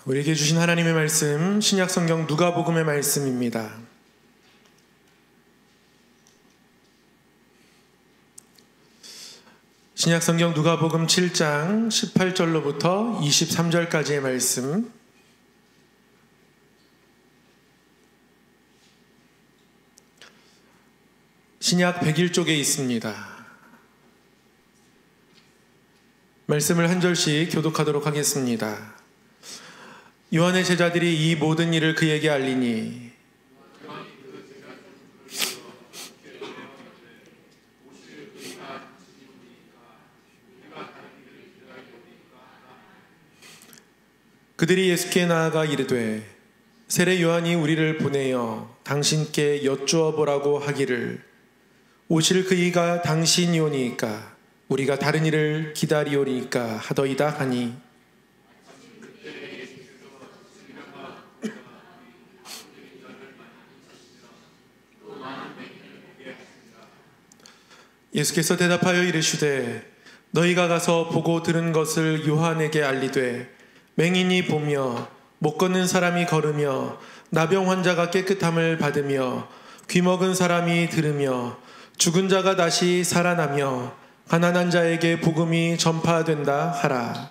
우리에게 주신 하나님의 말씀, 신약성경 누가복음의 말씀입니다. 신약성경 누가복음 7장 18절로부터 23절까지의 말씀, 신약 101쪽에 있습니다. 말씀을 한 절씩 교독하도록 하겠습니다. 요한의 제자들이 이 모든 일을 그에게 알리니 그들이 예수께 나아가 이르되 세례 요한이 우리를 보내어 당신께 여쭈어 보라고 하기를 오실 그이가 당신이오니이까 우리가 다른 일을 기다리오니까 하더이다 하니 예수께서 대답하여 이르시되 너희가 가서 보고 들은 것을 요한에게 알리되 맹인이 보며 못 걷는 사람이 걸으며 나병 환자가 깨끗함을 받으며 귀먹은 사람이 들으며 죽은 자가 다시 살아나며 가난한 자에게 복음이 전파된다 하라.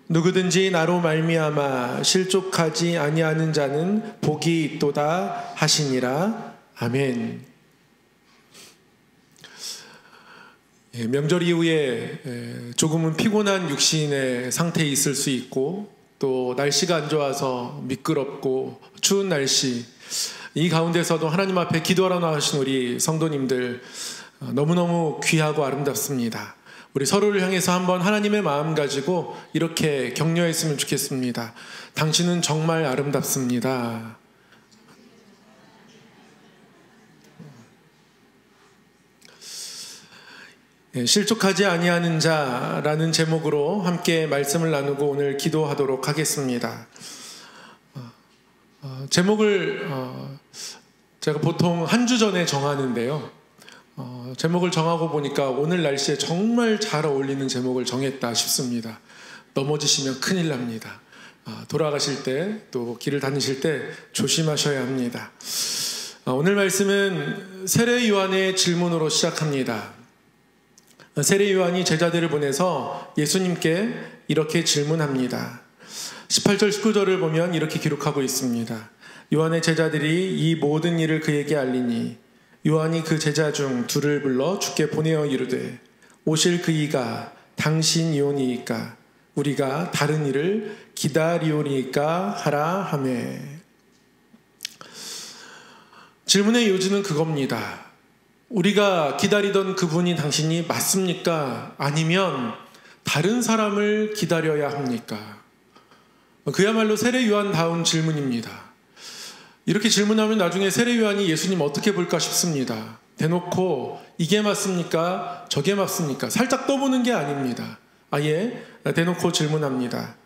누구든지 나로 말미암아 실족하지 아니하는 자는 복이 있도다 하시니라. 아멘. 명절 이후에 조금은 피곤한 육신의 상태에 있을 수 있고 또 날씨가 안 좋아서 미끄럽고 추운 날씨, 이 가운데서도 하나님 앞에 기도하러 나오신 우리 성도님들 너무너무 귀하고 아름답습니다. 우리 서로를 향해서 한번 하나님의 마음 가지고 이렇게 격려했으면 좋겠습니다. 당신은 정말 아름답습니다. 실족하지 아니하는 자라는 제목으로 함께 말씀을 나누고 오늘 기도하도록 하겠습니다. 제목을 제가 보통 한 주 전에 정하는데요. 제목을 정하고 보니까 오늘 날씨에 정말 잘 어울리는 제목을 정했다 싶습니다. 넘어지시면 큰일 납니다. 돌아가실 때 또 길을 다니실 때 조심하셔야 합니다. 오늘 말씀은 세례 요한의 질문으로 시작합니다. 세례 요한이 제자들을 보내서 예수님께 이렇게 질문합니다. 18절 19절을 보면 이렇게 기록하고 있습니다. 요한의 제자들이 이 모든 일을 그에게 알리니 요한이 그 제자 중 둘을 불러 주께 보내어 이르되 오실 그이가 당신이오니이까 우리가 다른 일을 기다리오니이까 하라 하매. 질문의 요지는 그겁니다. 우리가 기다리던 그분이 당신이 맞습니까? 아니면 다른 사람을 기다려야 합니까? 그야말로 세례 요한다운 질문입니다. 이렇게 질문하면 나중에 세례 요한이 예수님 어떻게 볼까 싶습니다. 대놓고 이게 맞습니까? 저게 맞습니까? 살짝 떠보는 게 아닙니다. 아예 대놓고 질문합니다.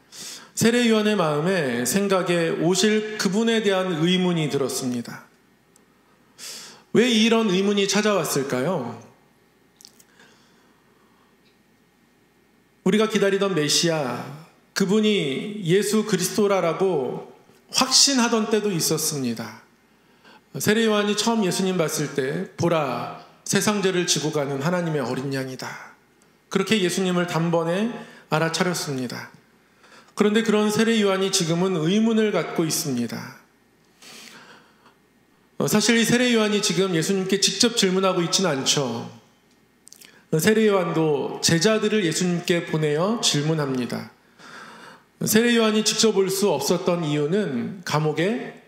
세례 요한의 마음에 생각에 오실 그분에 대한 의문이 들었습니다. 왜 이런 의문이 찾아왔을까요? 우리가 기다리던 메시아, 그분이 예수 그리스도라고 확신하던 때도 있었습니다. 세례 요한이 처음 예수님 봤을 때 보라, 세상 죄를 지고 가는 하나님의 어린 양이다. 그렇게 예수님을 단번에 알아차렸습니다. 그런데 그런 세례 요한이 지금은 의문을 갖고 있습니다. 사실 이 세례 요한이 지금 예수님께 직접 질문하고 있지는 않죠. 세례 요한도 제자들을 예수님께 보내어 질문합니다. 세례 요한이 직접 올 수 없었던 이유는 감옥에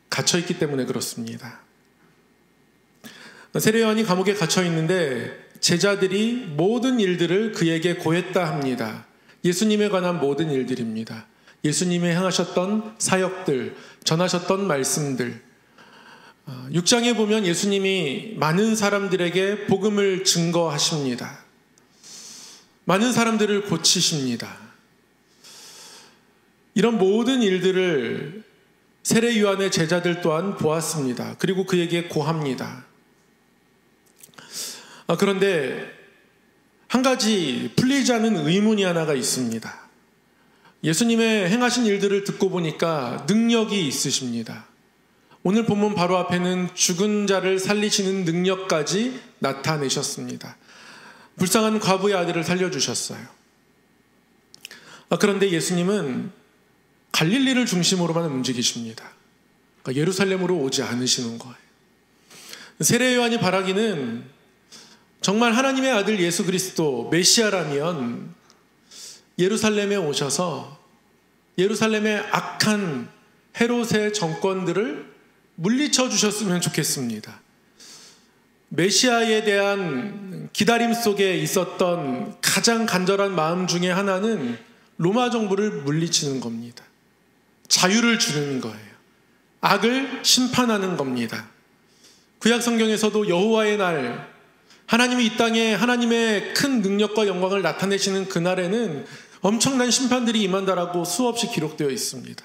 갇혀있기 때문에 그렇습니다. 세례 요한이 감옥에 갇혀 있는데 제자들이 모든 일들을 그에게 고했다 합니다. 예수님에 관한 모든 일들입니다. 예수님이 행하셨던 사역들, 전하셨던 말씀들. 6장에 보면 예수님이 많은 사람들에게 복음을 증거하십니다. 많은 사람들을 고치십니다. 이런 모든 일들을 세례 요한의 제자들 또한 보았습니다. 그리고 그에게 고합니다. 그런데 한 가지 풀리지 않은 의문이 하나가 있습니다. 예수님의 행하신 일들을 듣고 보니까 능력이 있으십니다. 오늘 본문 바로 앞에는 죽은 자를 살리시는 능력까지 나타내셨습니다. 불쌍한 과부의 아들을 살려주셨어요. 그런데 예수님은 갈릴리를 중심으로만 움직이십니다. 그러니까 예루살렘으로 오지 않으시는 거예요. 세례 요한이 바라기는 정말 하나님의 아들 예수 그리스도 메시아라면 예루살렘에 오셔서 예루살렘의 악한 헤롯의 정권들을 물리쳐 주셨으면 좋겠습니다. 메시아에 대한 기다림 속에 있었던 가장 간절한 마음 중에 하나는 로마 정부를 물리치는 겁니다. 자유를 주는 거예요. 악을 심판하는 겁니다. 구약 성경에서도 여호와의 날, 하나님이 이 땅에 하나님의 큰 능력과 영광을 나타내시는 그날에는 엄청난 심판들이 임한다라고 수없이 기록되어 있습니다.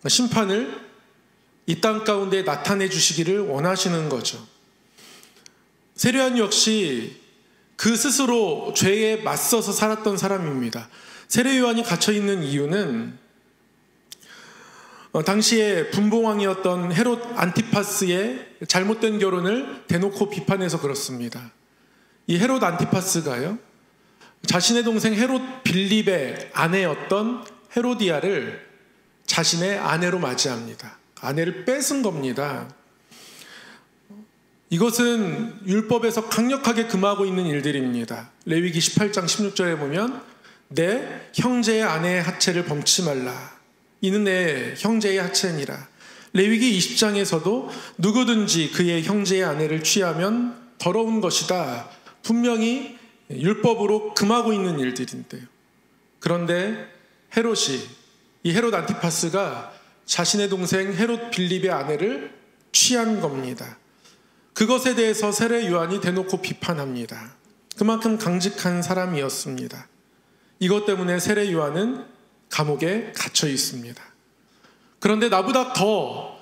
심판을 이 땅 가운데 나타내 주시기를 원하시는 거죠. 세례 요한 역시 그 스스로 죄에 맞서서 살았던 사람입니다. 세례 요한이 갇혀 있는 이유는 당시에 분봉왕이었던 헤롯 안티파스의 잘못된 결혼을 대놓고 비판해서 그렇습니다. 이 헤롯 안티파스가요, 자신의 동생 헤롯 빌립의 아내였던 헤로디아를 자신의 아내로 맞이합니다. 아내를 뺏은 겁니다. 이것은 율법에서 강력하게 금하고 있는 일들입니다. 레위기 18장 16절에 보면 내 형제의 아내의 하체를 범치 말라. 이는 내 형제의 하체니라. 레위기 20장에서도 누구든지 그의 형제의 아내를 취하면 더러운 것이다. 분명히 율법으로 금하고 있는 일들인데요. 그런데 이 헤롯 안티파스가 자신의 동생 헤롯 빌립의 아내를 취한 겁니다. 그것에 대해서 세례 요한이 대놓고 비판합니다. 그만큼 강직한 사람이었습니다. 이것 때문에 세례 요한은 감옥에 갇혀 있습니다. 그런데 나보다 더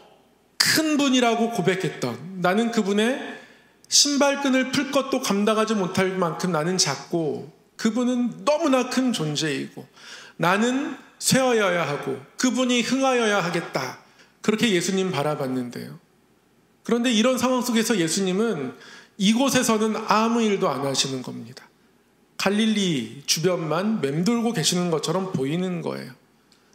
큰 분이라고 고백했던, 나는 그분의 신발끈을 풀 것도 감당하지 못할 만큼 나는 작고 그분은 너무나 큰 존재이고 나는 쇠하여야 하고 그분이 흥하여야 하겠다, 그렇게 예수님 바라봤는데요. 그런데 이런 상황 속에서 예수님은 이곳에서는 아무 일도 안 하시는 겁니다. 갈릴리 주변만 맴돌고 계시는 것처럼 보이는 거예요.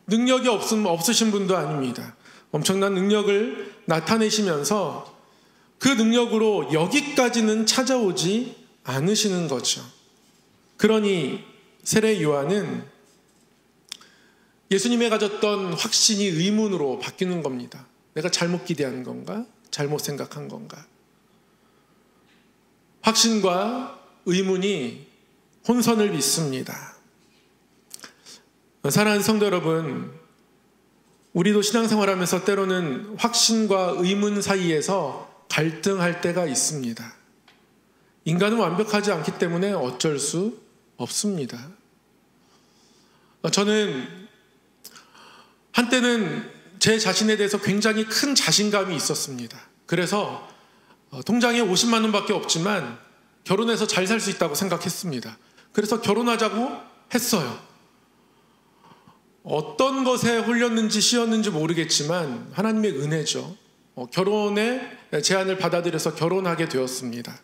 능력이 없으신 분도 아닙니다. 엄청난 능력을 나타내시면서 그 능력으로 여기까지는 찾아오지 않으시는 거죠. 그러니 세례 요한은 예수님에 가졌던 확신이 의문으로 바뀌는 겁니다. 내가 잘못 기대한 건가? 잘못 생각한 건가? 확신과 의문이 혼선을 빚습니다. 사랑하는 성도 여러분, 우리도 신앙생활하면서 때로는 확신과 의문 사이에서 갈등할 때가 있습니다. 인간은 완벽하지 않기 때문에 어쩔 수 없습니다. 저는 한때는 제 자신에 대해서 굉장히 큰 자신감이 있었습니다. 그래서 통장에 50만 원밖에 없지만 결혼해서 잘 살 수 있다고 생각했습니다. 그래서 결혼하자고 했어요. 어떤 것에 홀렸는지 씌었는지 모르겠지만 하나님의 은혜죠. 결혼의 제안을 받아들여서 결혼하게 되었습니다.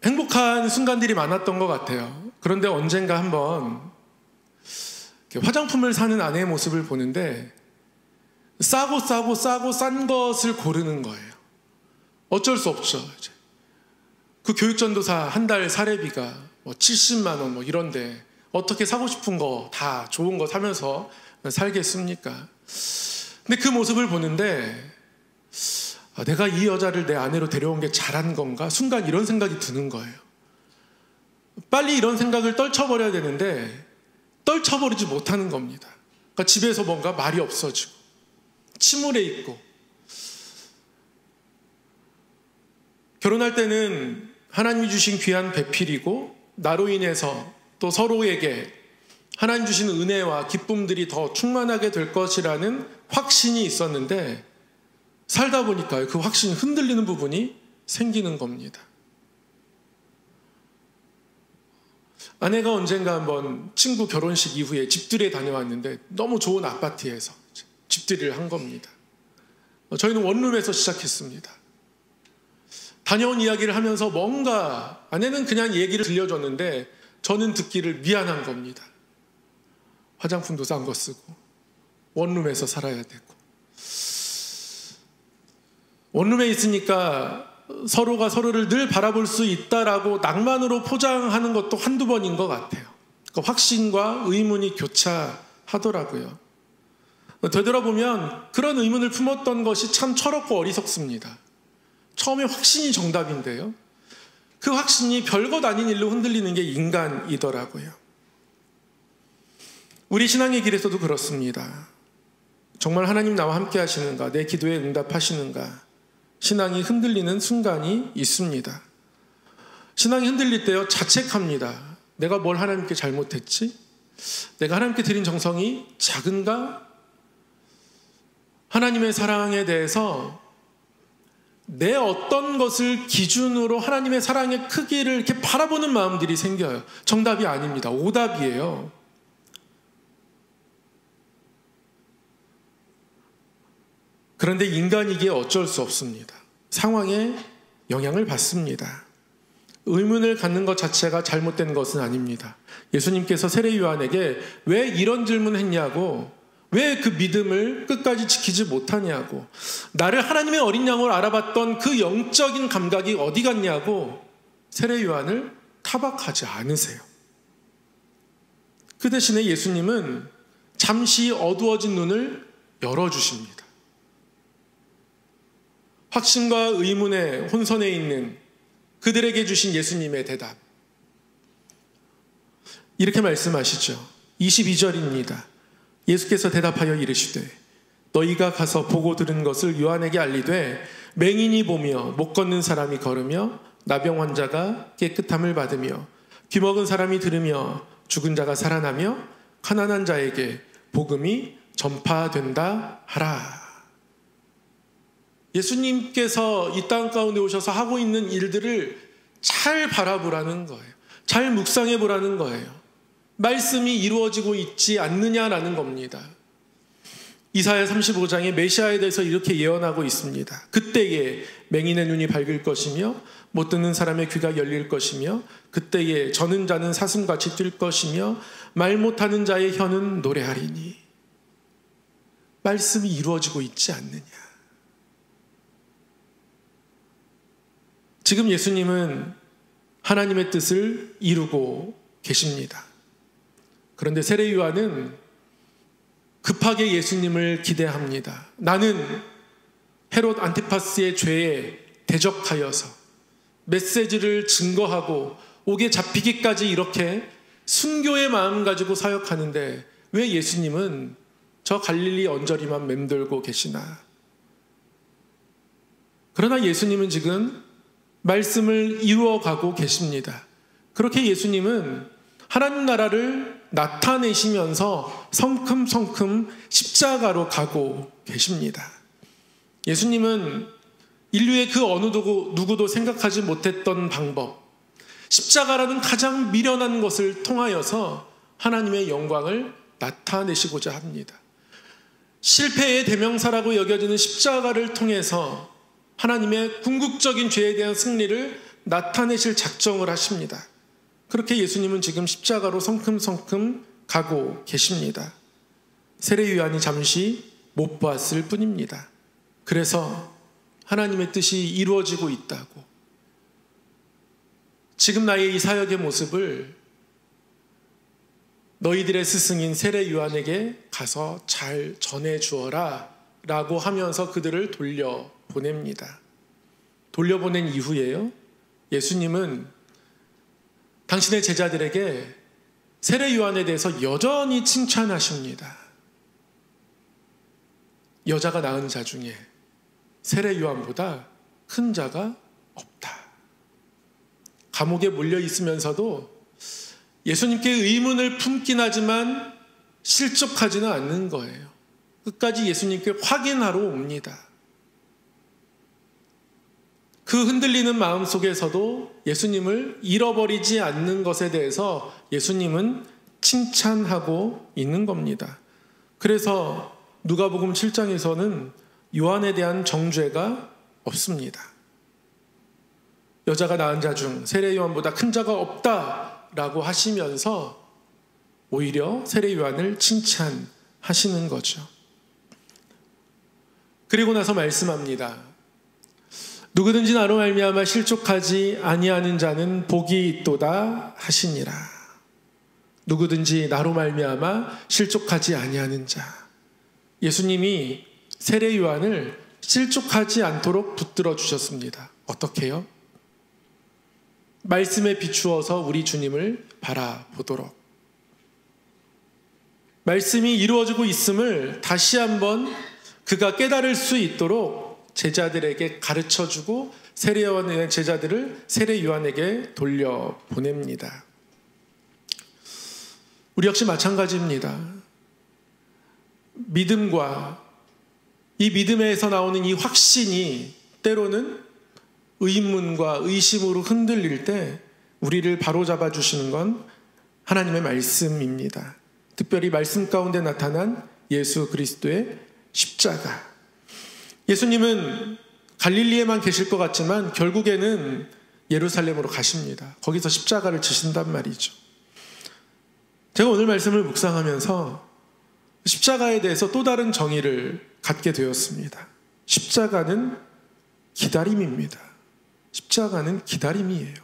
행복한 순간들이 많았던 것 같아요. 그런데 언젠가 한번 화장품을 사는 아내의 모습을 보는데 싸고 싼 것을 고르는 거예요. 어쩔 수 없죠. 그 교육전도사 한 달 사례비가 70만 원 이런데 어떻게 사고 싶은 거 다 좋은 거 사면서 살겠습니까? 근데 그 모습을 보는데 내가 이 여자를 내 아내로 데려온 게 잘한 건가? 순간 이런 생각이 드는 거예요. 빨리 이런 생각을 떨쳐버려야 되는데 떨쳐버리지 못하는 겁니다. 그러니까 집에서 뭔가 말이 없어지고 침울해 있고, 결혼할 때는 하나님이 주신 귀한 배필이고 나로 인해서 또 서로에게 하나님 주신 은혜와 기쁨들이 더 충만하게 될 것이라는 확신이 있었는데 살다 보니까 그 확신이 흔들리는 부분이 생기는 겁니다. 아내가 언젠가 한번 친구 결혼식 이후에 집들이에 다녀왔는데 너무 좋은 아파트에서 집들이를 한 겁니다. 저희는 원룸에서 시작했습니다. 다녀온 이야기를 하면서 뭔가 아내는 그냥 얘기를 들려줬는데 저는 듣기를 미안한 겁니다. 화장품도 싼 거 쓰고 원룸에서 살아야 되고 원룸에 있으니까 서로가 서로를 늘 바라볼 수 있다라고 낭만으로 포장하는 것도 한두 번인 것 같아요. 그러니까 확신과 의문이 교차하더라고요. 되돌아보면 그런 의문을 품었던 것이 참 철없고 어리석습니다. 처음에 확신이 정답인데요. 그 확신이 별것 아닌 일로 흔들리는 게 인간이더라고요. 우리 신앙의 길에서도 그렇습니다. 정말 하나님 나와 함께 하시는가? 내 기도에 응답하시는가? 신앙이 흔들리는 순간이 있습니다. 신앙이 흔들릴 때요, 자책합니다. 내가 뭘 하나님께 잘못했지? 내가 하나님께 드린 정성이 작은가? 하나님의 사랑에 대해서 내 어떤 것을 기준으로 하나님의 사랑의 크기를 이렇게 바라보는 마음들이 생겨요. 정답이 아닙니다. 오답이에요. 그런데 인간이기에 어쩔 수 없습니다. 상황에 영향을 받습니다. 의문을 갖는 것 자체가 잘못된 것은 아닙니다. 예수님께서 세례 요한에게 왜 이런 질문을 했냐고, 왜 그 믿음을 끝까지 지키지 못하냐고, 나를 하나님의 어린 양으로 알아봤던 그 영적인 감각이 어디 갔냐고 세례 요한을 타박하지 않으세요. 그 대신에 예수님은 잠시 어두워진 눈을 열어주십니다. 확신과 의문의 혼선에 있는 그들에게 주신 예수님의 대답, 이렇게 말씀하시죠. 22절입니다. 예수께서 대답하여 이르시되 너희가 가서 보고 들은 것을 요한에게 알리되 맹인이 보며 못 걷는 사람이 걸으며 나병 환자가 깨끗함을 받으며 귀먹은 사람이 들으며 죽은 자가 살아나며 가난한 자에게 복음이 전파된다 하라. 예수님께서 이 땅 가운데 오셔서 하고 있는 일들을 잘 바라보라는 거예요. 잘 묵상해 보라는 거예요. 말씀이 이루어지고 있지 않느냐라는 겁니다. 이사야 35장에 메시아에 대해서 이렇게 예언하고 있습니다. 그때에 맹인의 눈이 밝을 것이며 못 듣는 사람의 귀가 열릴 것이며 그때에 저는 자는 사슴같이 뛸 것이며 말 못하는 자의 혀는 노래하리니. 말씀이 이루어지고 있지 않느냐. 지금 예수님은 하나님의 뜻을 이루고 계십니다. 그런데 세례 요한은 급하게 예수님을 기대합니다. 나는 헤롯 안티파스의 죄에 대적하여서 메시지를 증거하고 옥에 잡히기까지 이렇게 순교의 마음 가지고 사역하는데 왜 예수님은 저 갈릴리 언저리만 맴돌고 계시나? 그러나 예수님은 지금 말씀을 이루어가고 계십니다. 그렇게 예수님은 하나님 나라를 나타내시면서 성큼성큼 십자가로 가고 계십니다. 예수님은 인류의 그 어느 누구도 생각하지 못했던 방법, 십자가라는 가장 미련한 것을 통하여서 하나님의 영광을 나타내시고자 합니다. 실패의 대명사라고 여겨지는 십자가를 통해서 하나님의 궁극적인 죄에 대한 승리를 나타내실 작정을 하십니다. 그렇게 예수님은 지금 십자가로 성큼성큼 가고 계십니다. 세례 요한이 잠시 못 봤을 뿐입니다. 그래서 하나님의 뜻이 이루어지고 있다고, 지금 나의 이 사역의 모습을 너희들의 스승인 세례 요한에게 가서 잘 전해주어라 라고 하면서 그들을 돌려보냅니다. 돌려보낸 이후에요, 예수님은 당신의 제자들에게 세례 요한에 대해서 여전히 칭찬하십니다. 여자가 낳은 자 중에 세례 요한보다 큰 자가 없다. 감옥에 몰려 있으면서도 예수님께 의문을 품긴 하지만 실족하지는 않는 거예요. 끝까지 예수님께 확인하러 옵니다. 그 흔들리는 마음 속에서도 예수님을 잃어버리지 않는 것에 대해서 예수님은 칭찬하고 있는 겁니다. 그래서 누가복음 7장에서는 요한에 대한 정죄가 없습니다. 여자가 낳은 자 중 세례 요한보다 큰 자가 없다라고 하시면서 오히려 세례 요한을 칭찬하시는 거죠. 그리고 나서 말씀합니다. 누구든지 나로 말미암아 실족하지 아니하는 자는 복이 있도다 하시니라. 누구든지 나로 말미암아 실족하지 아니하는 자. 예수님이 세례 요한을 실족하지 않도록 붙들어 주셨습니다. 어떻게요? 말씀에 비추어서 우리 주님을 바라보도록. 말씀이 이루어지고 있음을 다시 한번 그가 깨달을 수 있도록 제자들에게 가르쳐주고 세례 요한의 제자들을 세례 요한에게 돌려보냅니다. 우리 역시 마찬가지입니다. 믿음과 이 믿음에서 나오는 이 확신이 때로는 의문과 의심으로 흔들릴 때 우리를 바로잡아 주시는 건 하나님의 말씀입니다. 특별히 말씀 가운데 나타난 예수 그리스도의 십자가. 예수님은 갈릴리에만 계실 것 같지만 결국에는 예루살렘으로 가십니다. 거기서 십자가를 지신단 말이죠. 제가 오늘 말씀을 묵상하면서 십자가에 대해서 또 다른 정의를 갖게 되었습니다. 십자가는 기다림입니다. 십자가는 기다림이에요.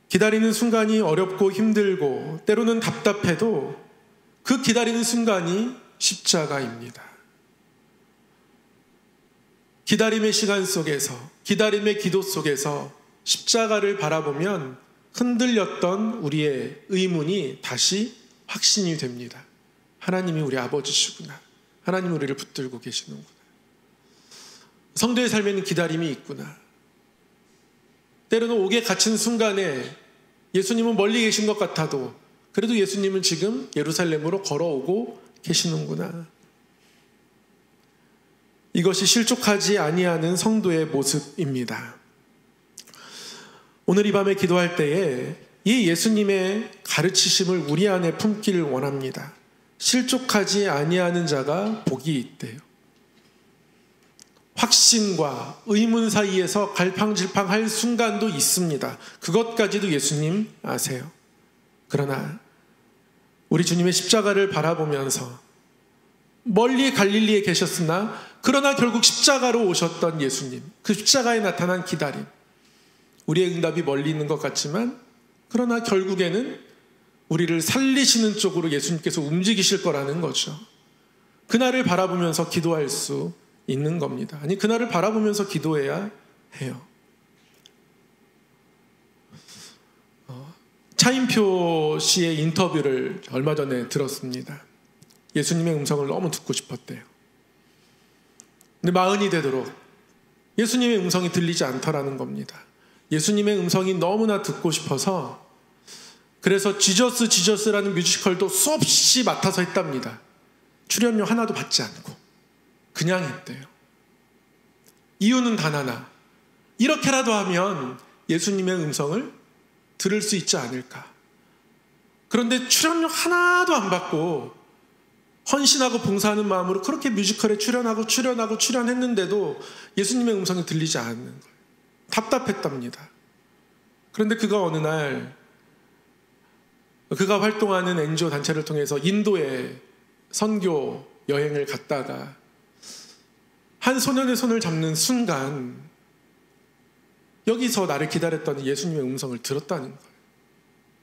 기다리는 순간이 어렵고 힘들고 때로는 답답해도 그 기다리는 순간이 십자가입니다. 기다림의 시간 속에서, 기다림의 기도 속에서 십자가를 바라보면 흔들렸던 우리의 의문이 다시 확신이 됩니다. 하나님이 우리 아버지시구나. 하나님이 우리를 붙들고 계시는구나. 성도의 삶에는 기다림이 있구나. 때로는 옥에 갇힌 순간에 예수님은 멀리 계신 것 같아도 그래도 예수님은 지금 예루살렘으로 걸어오고 계시는구나. 이것이 실족하지 아니하는 성도의 모습입니다. 오늘 이 밤에 기도할 때에 이 예수님의 가르치심을 우리 안에 품기를 원합니다. 실족하지 아니하는 자가 복이 있대요. 확신과 의문 사이에서 갈팡질팡할 순간도 있습니다. 그것까지도 예수님 아세요. 그러나 우리 주님의 십자가를 바라보면서 멀리 갈릴리에 계셨으나 그러나 결국 십자가로 오셨던 예수님, 그 십자가에 나타난 기다림, 우리의 응답이 멀리 있는 것 같지만 그러나 결국에는 우리를 살리시는 쪽으로 예수님께서 움직이실 거라는 거죠. 그날을 바라보면서 기도할 수 있는 겁니다. 아니, 그날을 바라보면서 기도해야 해요. 차인표 씨의 인터뷰를 얼마 전에 들었습니다. 예수님의 음성을 너무 듣고 싶었대요. 근데 40이 되도록 예수님의 음성이 들리지 않더라는 겁니다. 예수님의 음성이 너무나 듣고 싶어서 그래서 지저스라는 뮤지컬도 수없이 맡아서 했답니다. 출연료 하나도 받지 않고 그냥 했대요. 이유는 단 하나. 이렇게라도 하면 예수님의 음성을 들을 수 있지 않을까. 그런데 출연료 하나도 안 받고 헌신하고 봉사하는 마음으로 그렇게 뮤지컬에 출연했는데도 예수님의 음성이 들리지 않는 거예요. 답답했답니다. 그런데 그가 어느 날 그가 활동하는 NGO 단체를 통해서 인도에 선교 여행을 갔다가 한 소년의 손을 잡는 순간 여기서 나를 기다렸던 예수님의 음성을 들었다는 거예요.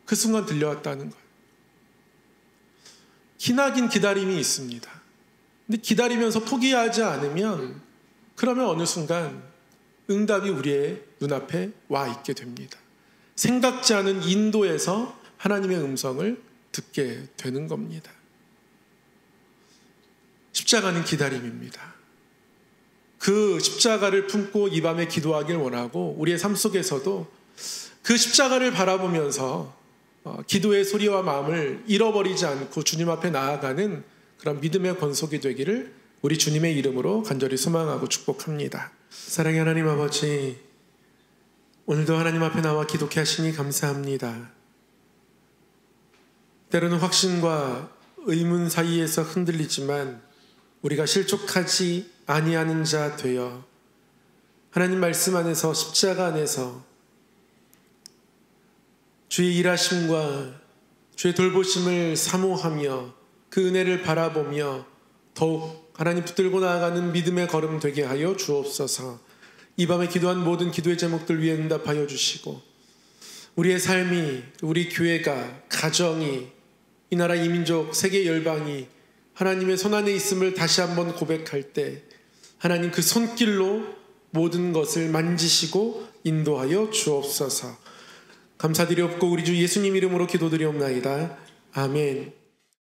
그 순간 들려왔다는 거예요. 기나긴 기다림이 있습니다. 근데 기다리면서 포기하지 않으면 그러면 어느 순간 응답이 우리의 눈앞에 와 있게 됩니다. 생각지 않은 인도에서 하나님의 음성을 듣게 되는 겁니다. 십자가는 기다림입니다. 그 십자가를 품고 이 밤에 기도하길 원하고 우리의 삶 속에서도 그 십자가를 바라보면서 기도의 소리와 마음을 잃어버리지 않고 주님 앞에 나아가는 그런 믿음의 권속이 되기를 우리 주님의 이름으로 간절히 소망하고 축복합니다. 사랑의 하나님 아버지, 오늘도 하나님 앞에 나와 기도케 하시니 감사합니다. 때로는 확신과 의문 사이에서 흔들리지만 우리가 실족하지 아니하는 자 되어 하나님 말씀 안에서, 십자가 안에서 주의 일하심과 주의 돌보심을 사모하며 그 은혜를 바라보며 더욱 하나님 붙들고 나아가는 믿음의 걸음 되게 하여 주옵소서. 이 밤에 기도한 모든 기도의 제목들 위해 응답하여 주시고 우리의 삶이, 우리 교회가, 가정이, 이 나라 이민족, 세계 열방이 하나님의 손안에 있음을 다시 한번 고백할 때 하나님 그 손길로 모든 것을 만지시고 인도하여 주옵소서. 감사드리옵고 우리 주 예수님 이름으로 기도드리옵나이다. 아멘.